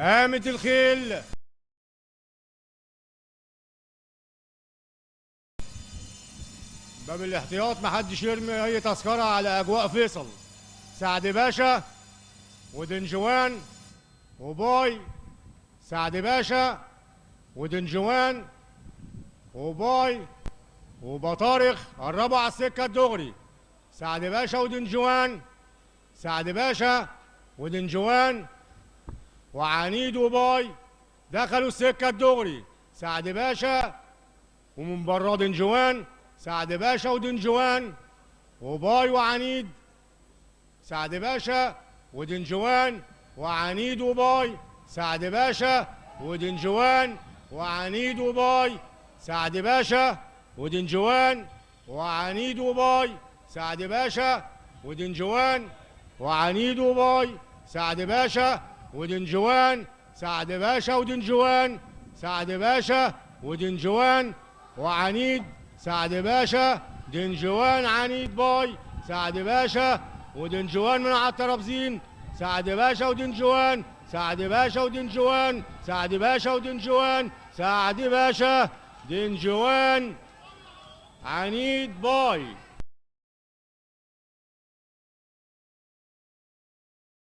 قامت الخيل. باب الاحتياط محدش يرمي اي تذكره على اجواء فيصل. سعد باشا ودنجوان وباي. سعد باشا ودنجوان وباي وبطارخ قربوا على السكه الدغري. سعد باشا ودنجوان. سعد باشا ودنجوان وعنيد وباي دخلوا السكه الدغري. سعد باشا ومن بره دنجوان. سعد باشا ودنجوان وباي وعنيد. سعد باشا ودنجوان وعنيد وباي. سعد باشا ودنجوان وعنيد وباي. سعد باشا ودنجوان وعنيد وباي. سعد باشا ودنجوان وعنيد وباي. سعد باشا ودنجوان. سعد باشا ودنجوان. سعد باشا ودنجوان وعنيد. سعد باشا دنجوان عنيد باي. سعد باشا ودنجوان من على الترابزين. سعد باشا ودنجوان. سعد باشا ودنجوان. سعد باشا ودنجوان. سعد باشا دنجوان عنيد باي.